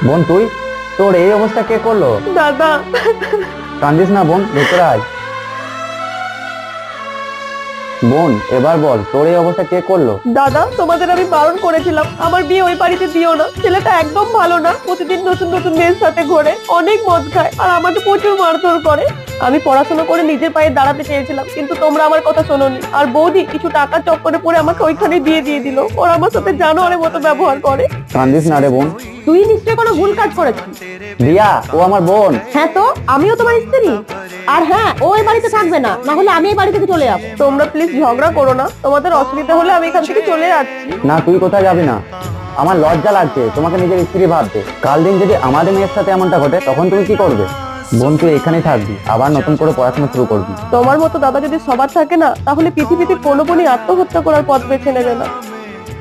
বোন তুই, তোর এই অবস্থা কে করলো? দাদা। কান্দিস না বোন, ভেতরে আয়। বোন এবার বল, তোর এই অবস্থা কে করলো? দাদা, তোমাদের আমি বারণ করেছিলাম আমার বিয়ে ওই বাড়িতে দিও না। ছেলেটা একদম ভালো না, প্রতিদিন নতুন নতুন মেয়ের সাথে ঘোরে, অনেক মদ খায় আর আমাকে প্রচুর মারধর করে। আমি পড়াশোনা করে নিজের পায়ে দাঁড়াতে চেয়েছিলাম, কিন্তু তোমরা আমার কথা শোনোনি। আর বৌদি কিছু টাকা চক্করে পড়ে আমাকে ওইখানে দিয়ে দিল। ওরা আমার সাথে জানোয়ারের মতো ব্যবহার করে। কান্দিস না রে বোন। তুই নিশ্চয়ই কোনো ভুল কাজ করেছিস। রিয়া, ও আমার বোন। হ্যাঁ তো আমিও তোমার স্ত্রী। আর হ্যাঁ, ও এই বাড়িতে থাকবে না, না হলে আমি এই বাড়ি থেকে চলে যাবো। তোমরা প্লিজ ঝগড়া করো না, তোমাদের অসুবিধা হলে আমি এখান থেকে চলে যাচ্ছি। না, তুই কোথায় যাবি না। আমার লজ্জা লাগছে তোমাকে নিজের স্ত্রী ভাবতে। কাল দিন যদি আমাদের মেয়ের সাথে এমনটা ঘটে তখন তুমি কি করবে? বোন তুই এখানেই থাকবি, আবার নতুন করে পড়াশোনা শুরু করবি। তোমার মতো দাদা যদি সবার থাকে না, তাহলে পৃথিবীতে কোনো বোনই আত্মহত্যা করার পথ বেছে নেবে না।